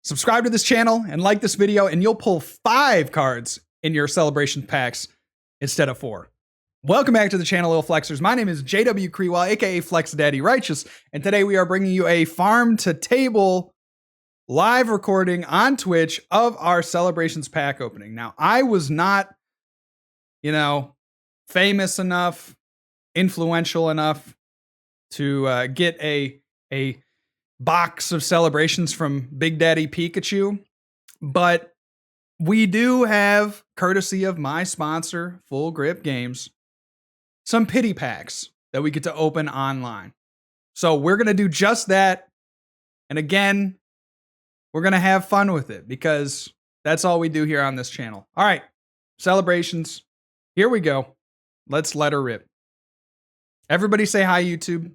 Subscribe to this channel and like this video, and you'll pull 5 cards in your celebration packs instead of 4. Welcome back to the channel, Little Flexers. My name is JW Creewell, aka Flex Daddy Righteous, and today we are bringing you a farm to table live recording on Twitch of our celebrations pack opening. Now, I was not, famous enough, influential enough to get a box of celebrations from Big Daddy Pikachu, but we do have, courtesy of my sponsor, Full Grip Games, some pity packs that we get to open online. So we're going to do just that. And again, we're going to have fun with it because that's all we do here on this channel. All right, celebrations. Here we go. Let's let her rip. Everybody say hi, YouTube.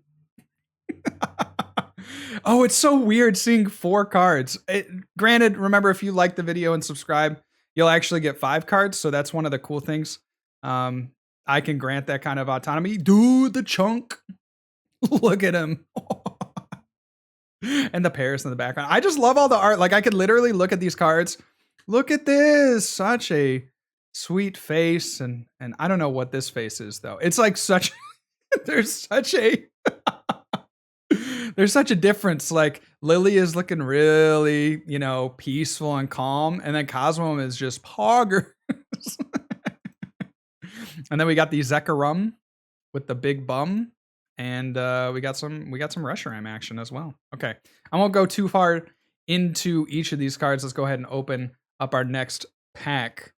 Oh, it's so weird seeing 4 cards. Granted, remember, if you like the video and subscribe, you'll actually get 5 cards. So that's one of the cool things. I can grant that kind of autonomy. Dude, the chunk. Look at him. And the Paris in the background. I just love all the art. Like, I could literally look at these cards. Look at this. Such a sweet face. And I don't know what this face is, though. It's like such... There's such a difference. Like, Lily is looking really, peaceful and calm. And then Cosmo is just poggers. And then we got the Zekrom with the big bum. And we got some Reshiram action as well. Okay. I won't go too far into each of these cards. Let's go ahead and open up our next pack.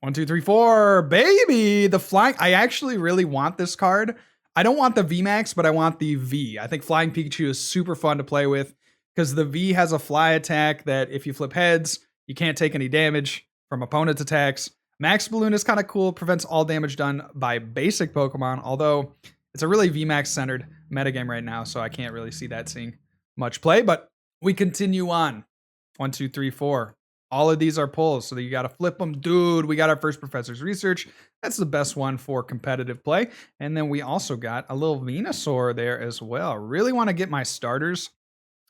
1, 2, 3, 4, baby. The flying. I actually really want this card. I don't want the VMAX, but I want the V. I think Flying Pikachu is super fun to play with because the V has a fly attack that if you flip heads, you can't take any damage from opponent's attacks. Max Balloon is kind of cool. Prevents all damage done by basic Pokemon, although it's a really VMAX-centered metagame right now, so I can't really see that seeing much play, but we continue on. 1, 2, 3, 4. All of these are pulls, so you got to flip them. Dude, we got our first Professor's Research. That's the best one for competitive play. And then we also got a little Venusaur there as well. Really want to get my starters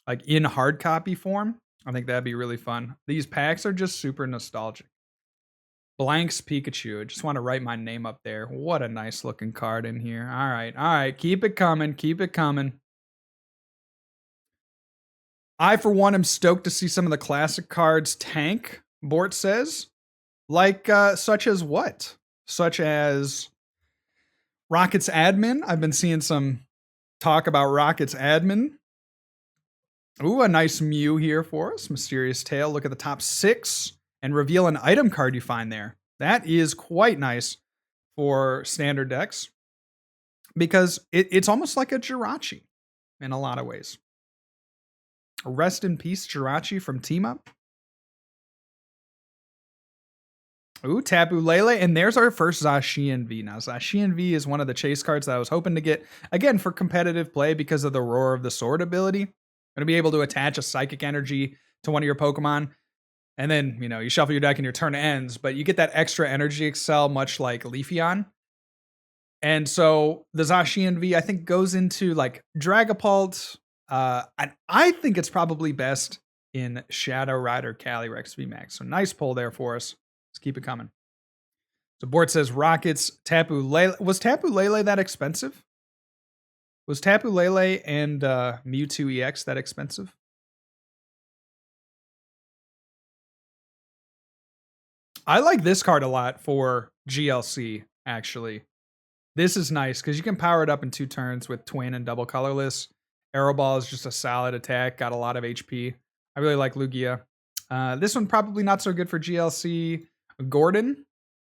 like in hard copy form. I think that'd be really fun. These packs are just super nostalgic. Blanks Pikachu. I just want to write my name up there. What a nice looking card in here. All right. Keep it coming. Keep it coming. I, for one, am stoked to see some of the classic cards tank, Bort says. Like, such as what? Such as Rocket's Admin. I've been seeing some talk about Rocket's Admin. Ooh, a nice Mew here for us. Mysterious Tail. Look at the top 6 and reveal an item card you find there. That is quite nice for standard decks because it's almost like a Jirachi in a lot of ways. Rest in peace, Jirachi from Team Up. Ooh, Tapu Lele. And there's our first Zacian V. Now, Zacian V is one of the chase cards that I was hoping to get, again, for competitive play because of the Roar of the Sword ability. I'm going to be able to attach a Psychic Energy to one of your Pokemon. And then, you shuffle your deck and your turn ends. But you get that extra Energy Excel, much like Leafeon. And so the Zacian V, I think, goes into, like, Dragapult. And I think it's probably best in Shadow Rider Calyrex VMAX. So nice pull there for us. Let's keep it coming. So Bort says Rockets, Tapu Lele. Was Tapu Lele that expensive? Was Tapu Lele and Mewtwo EX that expensive? I like this card a lot for GLC, actually. This is nice because you can power it up in 2 turns with Twin and Double Colorless. Aeroball is just a solid attack, got a lot of HP. I really like Lugia. This one probably not so good for GLC. Gordon,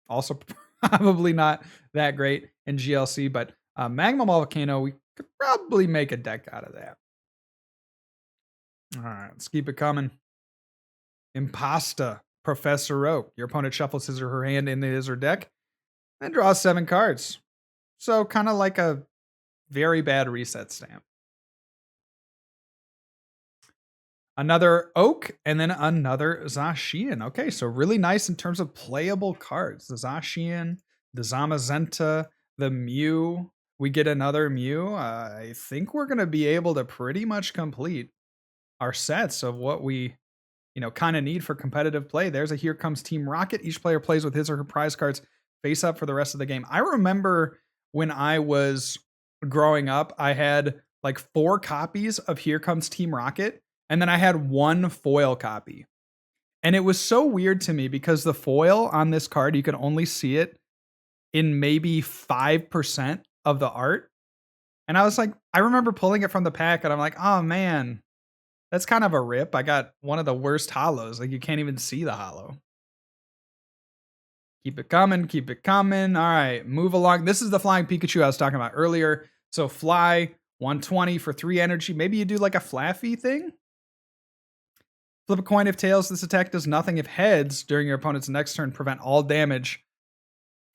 also probably not that great in GLC, but Magma Volcano, we could probably make a deck out of that. All right, let's keep it coming. Impasta, Professor Oak. Your opponent shuffles his or her hand into his or deck and draws 7 cards. So kind of like a very bad reset stamp. Another Oak, and then another Zacian. Okay, so really nice in terms of playable cards. The Zacian, the Zamazenta, the Mew. We get another Mew. I think we're going to be able to pretty much complete our sets of what we, kind of need for competitive play. There's a Here Comes Team Rocket. Each player plays with his or her prize cards face up for the rest of the game. I remember when I was growing up, I had like 4 copies of Here Comes Team Rocket, and then I had 1 foil copy. And it was so weird to me because the foil on this card, you can only see it in maybe 5% of the art. And I was like, I remember pulling it from the pack and I'm like, oh man, that's kind of a rip. I got one of the worst hollows. Like you can't even see the hollow. Keep it coming. Keep it coming. All right, move along. This is the flying Pikachu I was talking about earlier. So fly 120 for 3 energy. Maybe you do like a Flaffy thing. Flip a coin if tails. This attack does nothing if heads during your opponent's next turn. Prevent all damage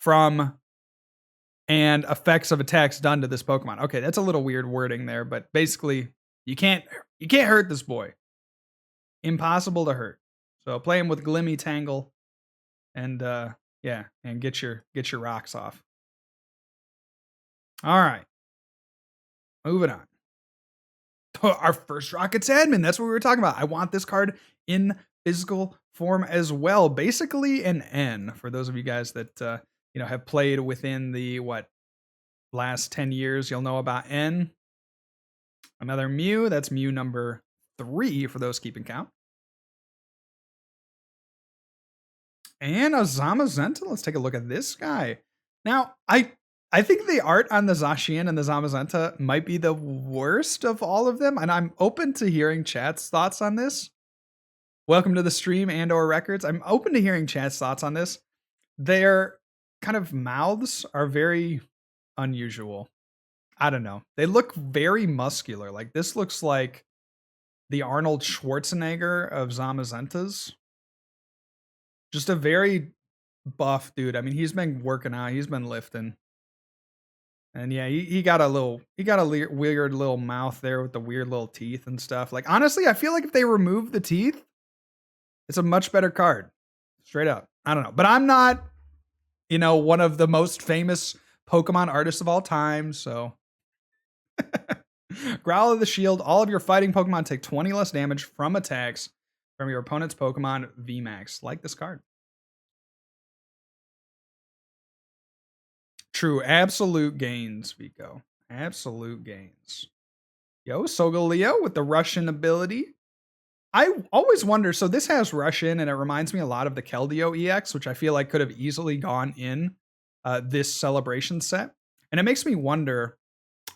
from and effects of attacks done to this Pokemon. Okay, that's a little weird wording there, but basically you can't hurt this boy. Impossible to hurt. So play him with Glimmy Tangle and and get your rocks off. All right. Moving on. Our first Rockets admin. That's what we were talking about. I want this card in physical form as well. Basically an N for those of you guys that have played within the last 10 years. You'll know about N. Another Mew. That's Mew number 3 for those keeping count. And a Zamazenta. Let's take a look at this guy. Now, I think the art on the Zacian and the Zamazenta might be the worst of all of them, and I'm open to hearing chat's thoughts on this. Welcome to the stream and/or records. I'm open to hearing chat's thoughts on this. Their kind of mouths are very unusual. I don't know. They look very muscular. Like this looks like the Arnold Schwarzenegger of Zamazentas. Just a very buff dude. I mean, he's been working out. He's been lifting. And yeah, he got a weird little mouth there with the weird little teeth and stuff. Like, honestly, I feel like if they remove the teeth, it's a much better card. Straight up. I don't know. But I'm not, one of the most famous Pokemon artists of all time. So, Growl of the Shield. All of your fighting Pokemon take 20 less damage from attacks from your opponent's Pokemon VMAX. Like this card. True. Absolute gains, Vico. Absolute gains. Yo, Solgaleo with the Russian ability. I always wonder, so this has Russian, and it reminds me a lot of the Keldeo EX, which I feel like could have easily gone in this celebration set. And it makes me wonder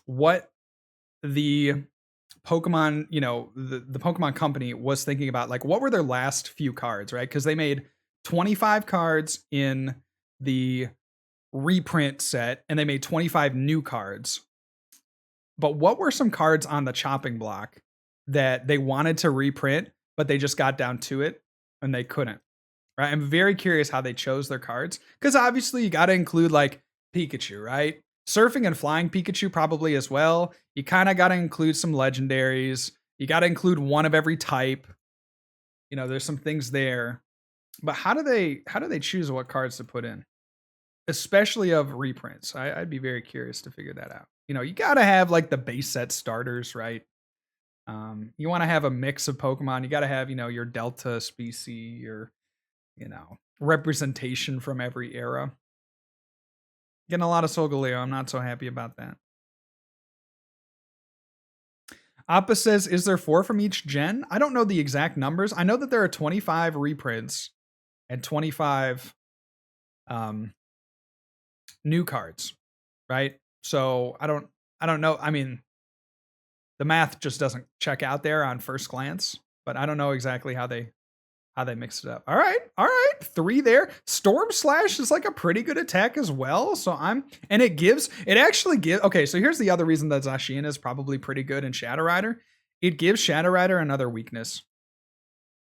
what the Pokemon, the Pokemon company was thinking about. Like, what were their last few cards, right? Because they made 25 cards in the reprint set, and they made 25 new cards. But what were some cards on the chopping block that they wanted to reprint, but they just got down to it and they couldn't? Right? I'm very curious how they chose their cards, because obviously you got to include like Pikachu, right? Surfing and flying Pikachu probably as well. You kind of got to include some legendaries. You got to include one of every type. There's some things there. But how do they choose what cards to put in? Especially of reprints. I'd be very curious to figure that out. You got to have like the base set starters, right? You want to have a mix of Pokemon. You got to have, your Delta species, your, representation from every era. Getting a lot of Solgaleo. I'm not so happy about that. Appa says, is there 4 from each gen? I don't know the exact numbers. I know that there are 25 reprints and 25 new cards, right? So I don't know. I mean, the math just doesn't check out there on first glance, but I don't know exactly how they mixed it up. All right. 3 there. Storm Slash is like a pretty good attack as well. So it actually gives, okay, so here's the other reason that Zacian is probably pretty good in Shadow Rider. It gives Shadow Rider another weakness.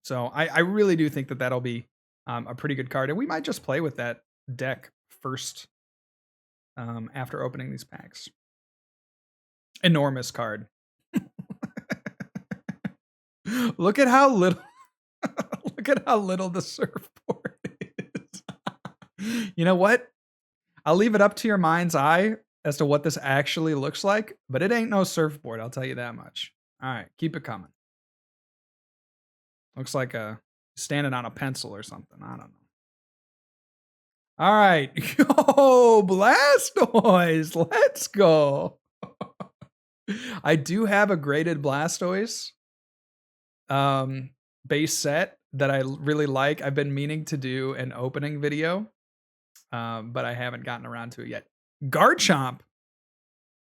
So I really do think that that'll be a pretty good card. And we might just play with that deck first after opening these packs. Enormous card. Look at how little the surfboard is. You know what? I'll leave it up to your mind's eye as to what this actually looks like, but it ain't no surfboard, I'll tell you that much. All right, keep it coming. Looks like a standing on a pencil or something. I don't know. All right. Yo, Blastoise. Let's go. I do have a graded Blastoise um, base set that I really like. I've been meaning to do an opening video, but I haven't gotten around to it yet. Garchomp,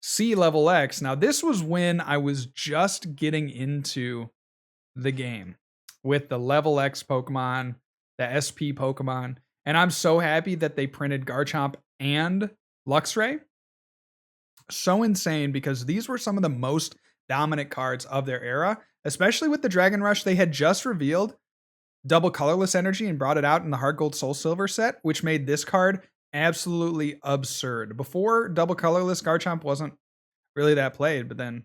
C level X. Now, this was when I was just getting into the game with the level X Pokemon, the SP Pokemon. And I'm so happy that they printed Garchomp and Luxray. So insane, because these were some of the most dominant cards of their era, especially with the Dragon Rush. They had just revealed double colorless energy and brought it out in the Heart Gold Soul Silver set, which made this card absolutely absurd. Before double colorless, Garchomp wasn't really that played, but then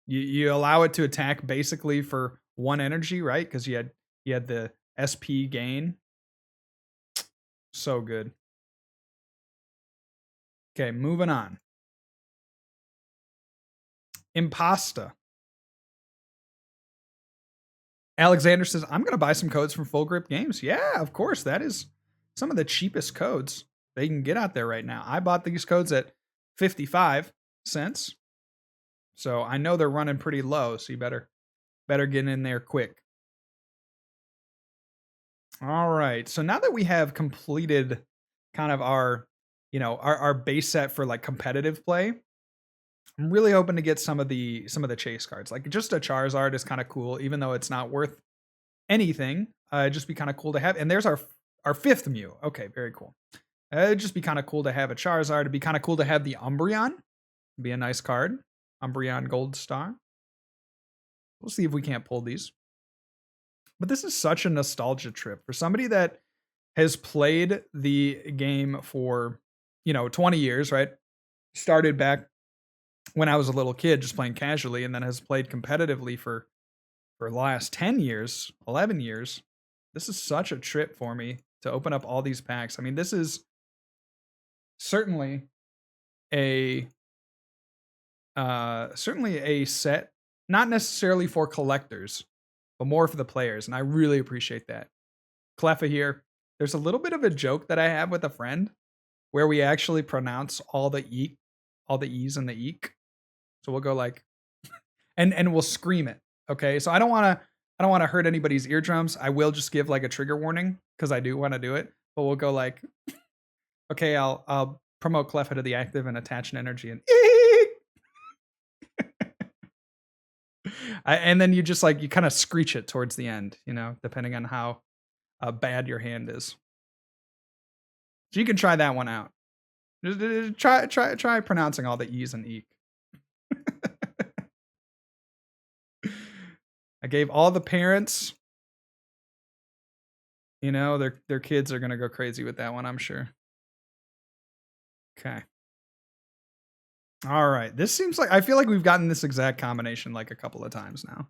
you allow it to attack basically for one energy, right? Because you had the SP gain. So good. Okay, moving on. Impasta. Alexander says, I'm going to buy some codes from Full Grip Games. Yeah, of course. That is some of the cheapest codes they can get out there right now. I bought these codes at 55 cents. So I know they're running pretty low, so you better get in there quick. All right. So now that we have completed kind of our base set for like competitive play, I'm really hoping to get some of the chase cards. Like just a Charizard is kind of cool, even though it's not worth anything. It'd just be kind of cool to have. And there's our fifth Mew. Okay, very cool. It'd just be kind of cool to have a Charizard. It'd be kind of cool to have the Umbreon. It'd be a nice card. Umbreon Gold Star. We'll see if we can't pull these. But this is such a nostalgia trip for somebody that has played the game for, 20 years, right? Started back when I was a little kid just playing casually, and then has played competitively for the last 10 years, 11 years. This is such a trip for me to open up all these packs. I mean, this is certainly a set, not necessarily for collectors, but more for the players, and I really appreciate that. Cleffa here. There's a little bit of a joke that I have with a friend where we actually pronounce all the E's and the eek. So we'll go like, and we'll scream it. Okay, so I don't want to hurt anybody's eardrums. I will just give like a trigger warning because I do want to do it. But we'll go like, okay, I'll promote Cleffa to the active and attach an energy and and then you just like you kind of screech it towards the end, depending on how bad your hand is. So you can try that one out. Just try pronouncing all the E's and eek. I gave all the parents, their kids are gonna go crazy with that one, I'm sure. Okay. All right. This seems like I feel like we've gotten this exact combination like a couple of times now.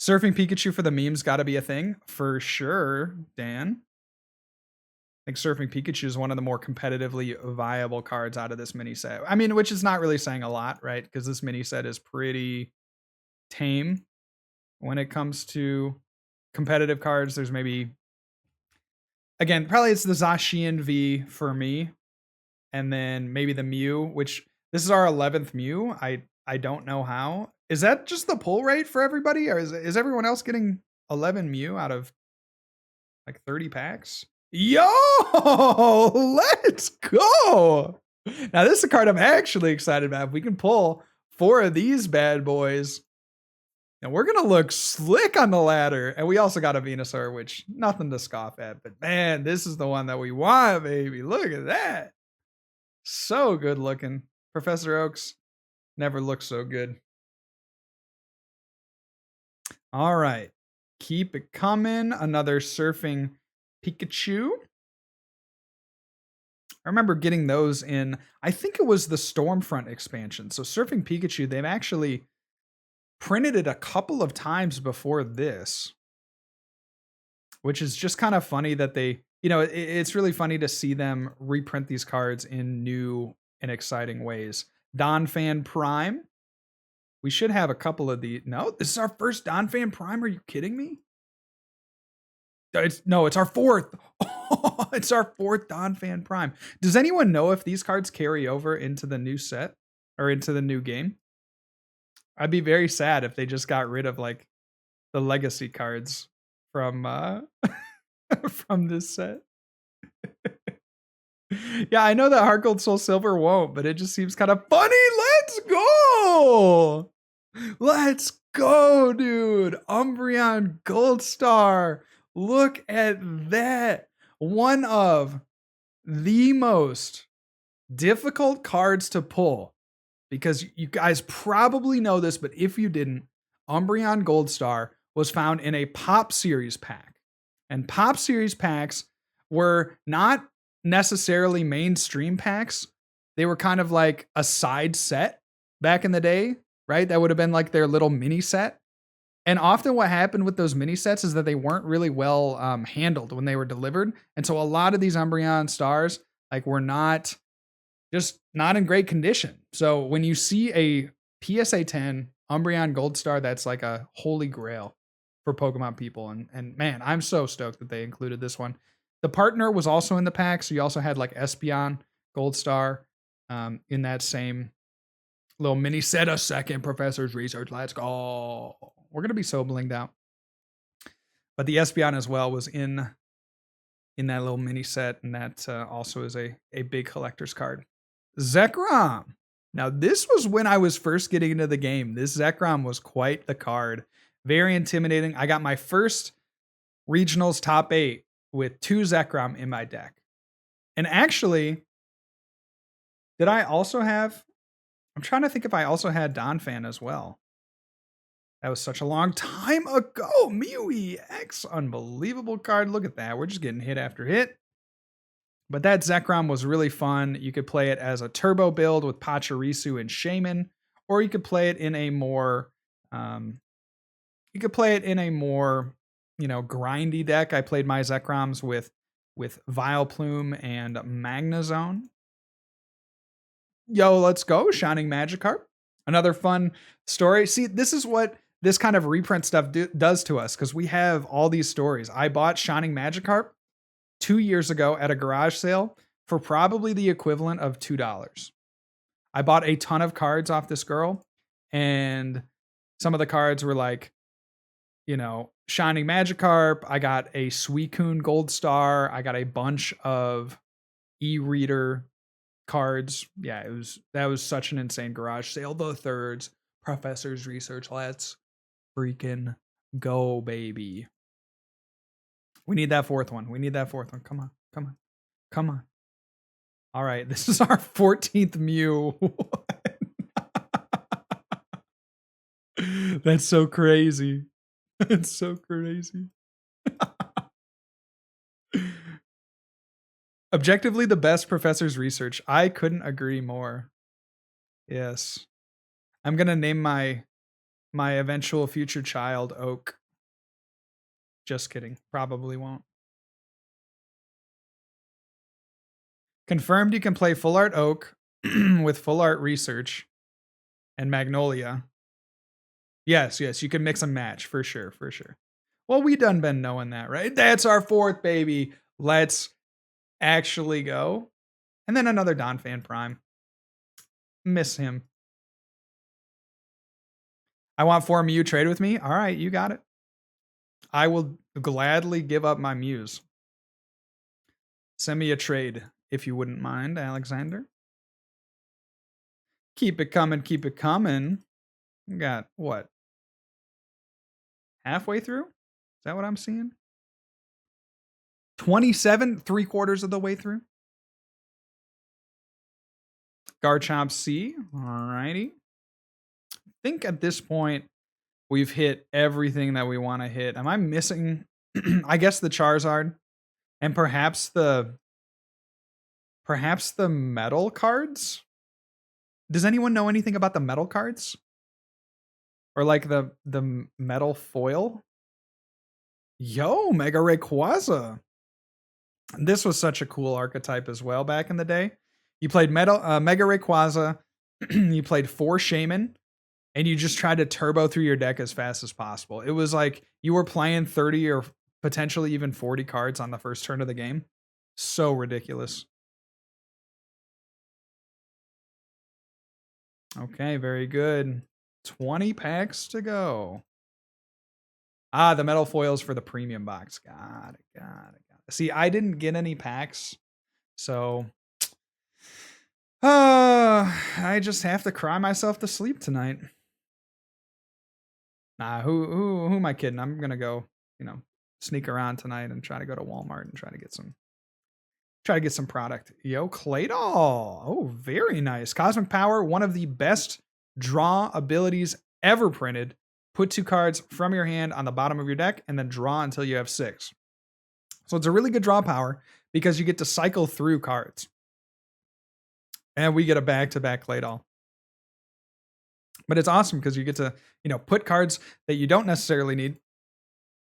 Surfing Pikachu for the memes got to be a thing for sure, Dan. I think Surfing Pikachu is one of the more competitively viable cards out of this mini set. I mean, which is not really saying a lot, right? Because this mini set is pretty tame when it comes to competitive cards. There's maybe, again, probably it's the Zacian V for me. And then maybe the Mew, which this is our 11th Mew. I don't know how. Is that just the pull rate for everybody? Or is everyone else getting 11 Mew out of like 30 packs? Yo, let's go. Now this is a card I'm actually excited about. If we can pull 4 of these bad boys, and we're going to look slick on the ladder. And we also got a Venusaur, which nothing to scoff at. But man, this is the one that we want, baby. Look at that. So good looking. Professor Oaks never looked so good. All right. Keep it coming. Another Surfing Pikachu. I remember getting those in, I think it was the Stormfront expansion. So Surfing Pikachu, they've actually printed it a couple of times before this, which is just kind of funny that they, it's really funny to see them reprint these cards in new and exciting ways. Donphan Prime. We should have a couple of the. No, this is our first Donphan Prime. Are you kidding me? It's our fourth. It's our fourth Donphan Prime. Does anyone know if these cards carry over into the new set or into the new game? I'd be very sad if they just got rid of like the legacy cards from from this set. Yeah, I know that Heart Gold Soul Silver won't, but it just seems kind of funny. Let's go! Let's go, dude. Umbreon Gold Star. Look at that. One of the most difficult cards to pull, because you guys probably know this, but if you didn't, Umbreon Gold Star was found in a Pop Series pack. And Pop Series packs were not necessarily mainstream packs. They were kind of like a side set back in the day, right? That would have been like their little mini set. And often what happened with those mini sets is that they weren't really well handled when they were delivered. And so a lot of these Umbreon stars like were not in great condition. So when you see a PSA 10 Umbreon Gold Star, that's like a holy grail for Pokemon people. And man, I'm so stoked that they included this one. The partner was also in the pack, so you also had like Espeon Gold Star in that same little mini set. A second Professor's Research. Let's go. We're gonna be so blinged out. But the Espeon as well was in that little mini set, and that also is a big collector's card. Zekrom. Now this was when I was first getting into the game. This Zekrom was quite the card. Very intimidating. I got my first regionals top 8 with 2 Zekrom in my deck. And actually, did I also have... I'm trying to think if I also had Donphan as well. That was such a long time ago. Mew EX, unbelievable card. Look at that. We're just getting hit after hit. But that Zekrom was really fun. You could play it as a turbo build with Pachirisu and Shaman, or you could play it in a more, grindy deck. I played my Zekroms with Vileplume and Magnezone. Yo, let's go. Shining Magikarp. Another fun story. See, this is what this kind of reprint stuff does to us, because we have all these stories. I bought Shining Magikarp 2 years ago at a garage sale for probably the equivalent of $2. I bought a ton of cards off this girl, and some of the cards were like, Shining Magikarp. I got a Suicune Gold Star. I got a bunch of e-reader cards. Yeah, that was such an insane garage sale. The thirds, Professor's Research. Let's freaking go, baby. We need that fourth one. Come on. All right, this is our 14th Mew. That's so crazy. It's so crazy. Objectively the best Professor's Research. I couldn't agree more. Yes. I'm going to name my eventual future child Oak. Just kidding. Probably won't. Confirmed you can play Full Art Oak with Full Art Research and Magnolia. Yes, you can mix and match for sure. Well, we done been knowing that, right? That's our fourth, baby. Let's actually go. And then another Donphan Prime. Miss him. I want 4 Mew. Trade with me? All right, you got it. I will gladly give up my Mews. Send me a trade if you wouldn't mind, Alexander. Keep it coming. We got what? Halfway through? Is that what I'm seeing? 27, 3/4 of the way through. Garchomp C. Alrighty. I think at this point we've hit everything that we want to hit. Am I missing? I guess the Charizard and perhaps the metal cards. Does anyone know anything about the metal cards? Or like the metal foil? Yo, Mega Rayquaza. This was such a cool archetype as well back in the day. You played Mega Rayquaza. You played 4 Shaman. and you just tried to turbo through your deck as fast as possible. It was like you were playing 30 or potentially even 40 cards on the first turn of the game. So ridiculous. Okay, very good. 20 packs to go. Ah, the metal foils for the premium box. Got it, got it, got it. See, I didn't get any packs, so I just have to cry myself to sleep tonight. Nah, who am I kidding? I'm gonna go, sneak around tonight and try to go to Walmart and try to get some product. Yo, Claydol. Oh, very nice. Cosmic Power, one of the best draw abilities ever printed. Put 2 cards from your hand on the bottom of your deck and then draw until you have 6. So it's a really good draw power because you get to cycle through cards. And we get a back-to-back Claydol. But it's awesome because you get to, put cards that you don't necessarily need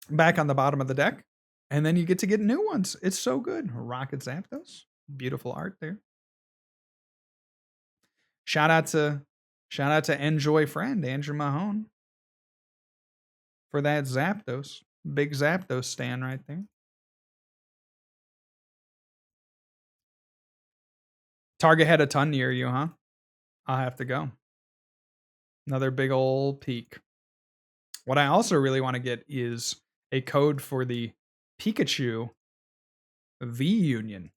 back on the bottom of the deck. And then you get to get new ones. It's so good. Rocket Zapdos. Beautiful art there. Shout out to Enjoy Friend, Andrew Mahone, for that Zapdos. Big Zapdos stand right there. Target had a ton near you, huh? I'll have to go. Another big old peak. What I also really want to get is a code for the Pikachu V Union.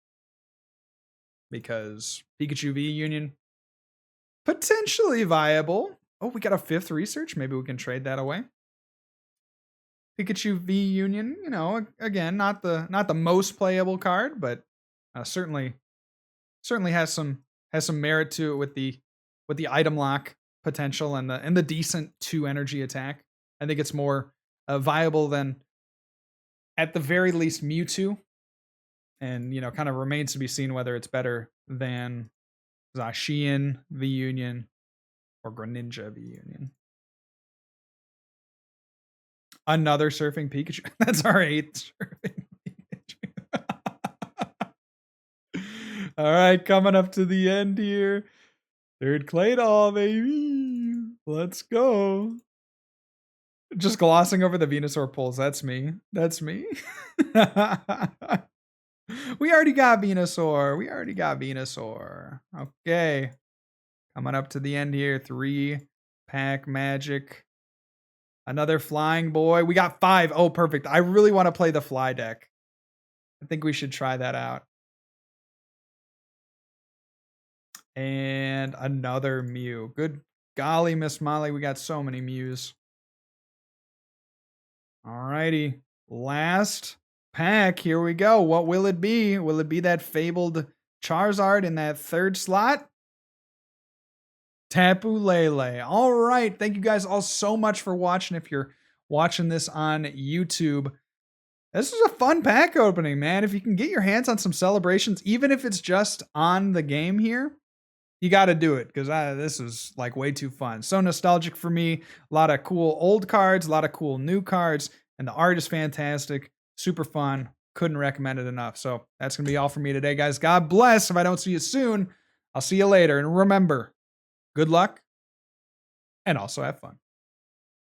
Because Pikachu V Union, potentially viable. Oh, we got a 5th research. Maybe we can trade that away. Pikachu V Union, again, not the most playable card, but certainly has some merit to it with the item lock potential and the decent 2 energy attack. I think it's more viable than, at the very least, Mewtwo. And, kind of remains to be seen whether it's better than Zacian V Union or Greninja V Union. Another Surfing Pikachu. That's our 8th Surfing Pikachu. All right, coming up to the end here. 3rd Claydol, baby. Let's go. Just glossing over the Venusaur pulls. That's me. We already got Venusaur. Okay. Coming up to the end here. 3-pack magic. Another flying boy. We got 5. Oh, perfect. I really want to play the fly deck. I think we should try that out. And another Mew. Good golly, Miss Molly. We got so many Mews. Alrighty. Last pack. Here we go. What will it be? Will it be that fabled Charizard in that 3rd slot? Tapu Lele. All right. Thank you guys all so much for watching. If you're watching this on YouTube, this is a fun pack opening, man. If you can get your hands on some celebrations, even if it's just on the game here, you got to do it because this is like way too fun. So nostalgic for me. A lot of cool old cards, a lot of cool new cards, and the art is fantastic. Super fun. Couldn't recommend it enough. So that's going to be all for me today, guys. God bless. If I don't see you soon, I'll see you later. And remember, good luck and also have fun.